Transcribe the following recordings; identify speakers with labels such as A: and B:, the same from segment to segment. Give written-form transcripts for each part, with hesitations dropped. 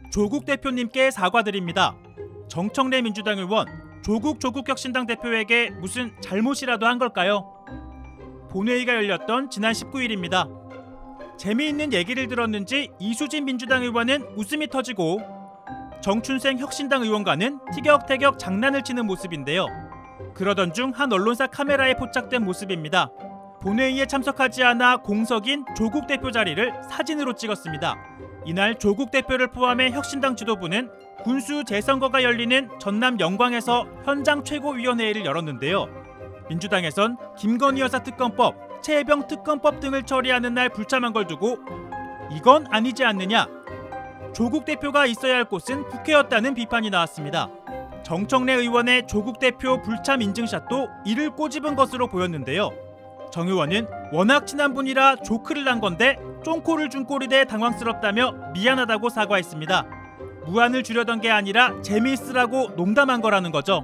A: 조국 대표님께 사과드립니다. 정청래 민주당 의원, 조국혁신당 대표에게 무슨 잘못이라도 한 걸까요? 본회의가 열렸던 지난 19일입니다. 재미있는 얘기를 들었는지 이수진 민주당 의원은 웃음이 터지고 정춘생 혁신당 의원과는 티격태격 장난을 치는 모습인데요. 그러던 중 한 언론사 카메라에 포착된 모습입니다. 본회의에 참석하지 않아 공석인 조국 대표 자리를 사진으로 찍었습니다. 이날 조국 대표를 포함해 혁신당 지도부는 군수 재선거가 열리는 전남 영광에서 현장 최고위원회의를 열었는데요. 민주당에선 김건희 여사 특검법, 최혜병 특검법 등을 처리하는 날 불참한 걸 두고 이건 아니지 않느냐, 조국 대표가 있어야 할 곳은 국회였다는 비판이 나왔습니다. 정청래 의원의 조국 대표 불참 인증샷도 이를 꼬집은 것으로 보였는데요. 정 의원은 워낙 친한 분이라 조크를 난 건데 쫑코를 준 꼴이 돼 당황스럽다며 미안하다고 사과했습니다. 무안을 주려던 게 아니라 재미있으라고 농담한 거라는 거죠.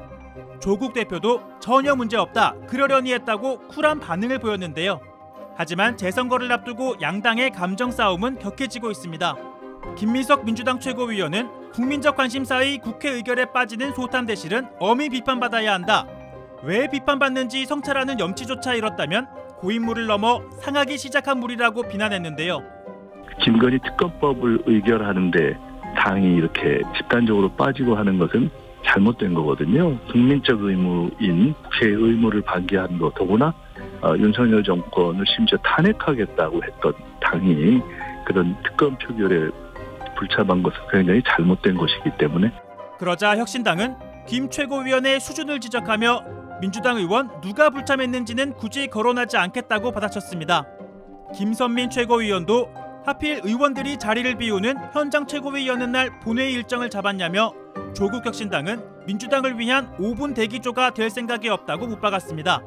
A: 조국 대표도 전혀 문제없다, 그러려니 했다고 쿨한 반응을 보였는데요. 하지만 재선거를 앞두고 양당의 감정 싸움은 격해지고 있습니다. 김민석 민주당 최고위원은 국민적 관심사의 국회 의결에 빠지는 소탐대실은 엄히 비판받아야 한다. 왜 비판받는지 성찰하는 염치조차 잃었다면 고인물을 넘어 상하기 시작한 물이라고 비난했는데요.
B: 김건희 특검법을 의결하는데 당이 이렇게 집단적으로 빠지고 하는 것은 잘못된 거거든요. 국민적 의무인 국회의 의무를 방기한 것, 더구나 윤석열 정권을 심지어 탄핵하겠다고 했던 당이 그런 특검 표결에 불참한 것은 굉장히 잘못된 것이기 때문에.
A: 그러자 혁신당은 김 최고위원의 수준을 지적하며 민주당 의원 누가 불참했는지는 굳이 거론하지 않겠다고 받아쳤습니다. 김선민 최고위원도 하필 의원들이 자리를 비우는 현장 최고회의 여는 날 본회의 일정을 잡았냐며 조국혁신당은 민주당을 위한 5분 대기조가 될 생각이 없다고 못 박았습니다.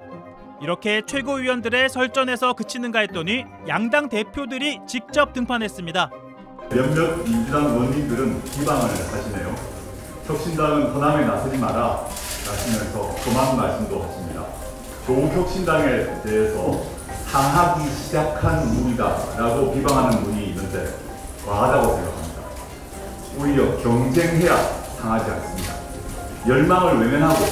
A: 이렇게 최고위원들의 설전에서 그치는가 했더니 양당 대표들이 직접 등판했습니다.
C: 몇몇 민주당 의원님들은 비방을 하시네요. 혁신당은 호남에 나서지 마라 하시면서 그만 말씀도 하십니다. 조국혁신당에 대해서 상하기 시작한 물이다라고 비방하는 분이 있는데 과하다고 생각합니다. 오히려 경쟁해야 상하지 않습니다. 열망을 외면하고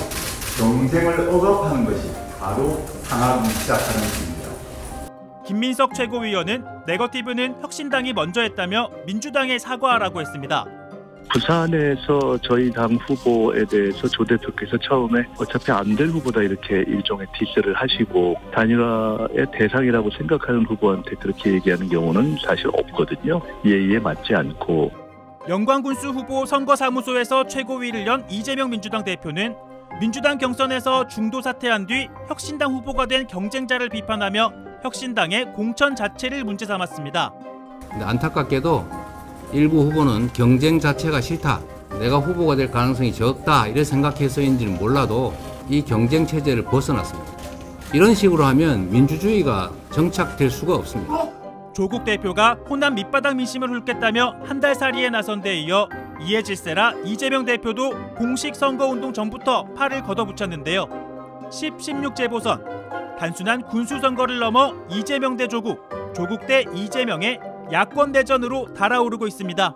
C: 경쟁을 억압하는 것이 바로 상하기 시작하는 것입니다.
A: 김민석 최고위원은 네거티브는 혁신당이 먼저 했다며 민주당에 사과하라고 했습니다.
B: 부산에서 저희 당 후보에 대해서 조 대표께서 처음에 어차피 안 될 후보다 이렇게 일종의 디스를 하시고 단일화의 대상이라고 생각하는 후보한테 그렇게 얘기하는 경우는 사실 없거든요. 예의에 맞지 않고.
A: 영광군수 후보 선거사무소에서 최고위를 연 이재명 민주당 대표는 민주당 경선에서 중도 사퇴한 뒤 혁신당 후보가 된 경쟁자를 비판하며 혁신당의 공천 자체를 문제 삼았습니다.
D: 근데 안타깝게도 일부 후보는 경쟁 자체가 싫다, 내가 후보가 될 가능성이 적다 이래 생각해서인지는 몰라도 이 경쟁 체제를 벗어났습니다. 이런 식으로 하면 민주주의가 정착될 수가 없습니다.
A: 조국 대표가 호남 밑바닥 민심을 훑겠다며 한 달 살이에 나선 데 이어 이에 질세라 이재명 대표도 공식 선거운동 전부터 팔을 걷어붙였는데요. 10, 16 재보선, 단순한 군수선거를 넘어 이재명 대 조국, 조국 대 이재명의 야권 대전으로 달아오르고 있습니다.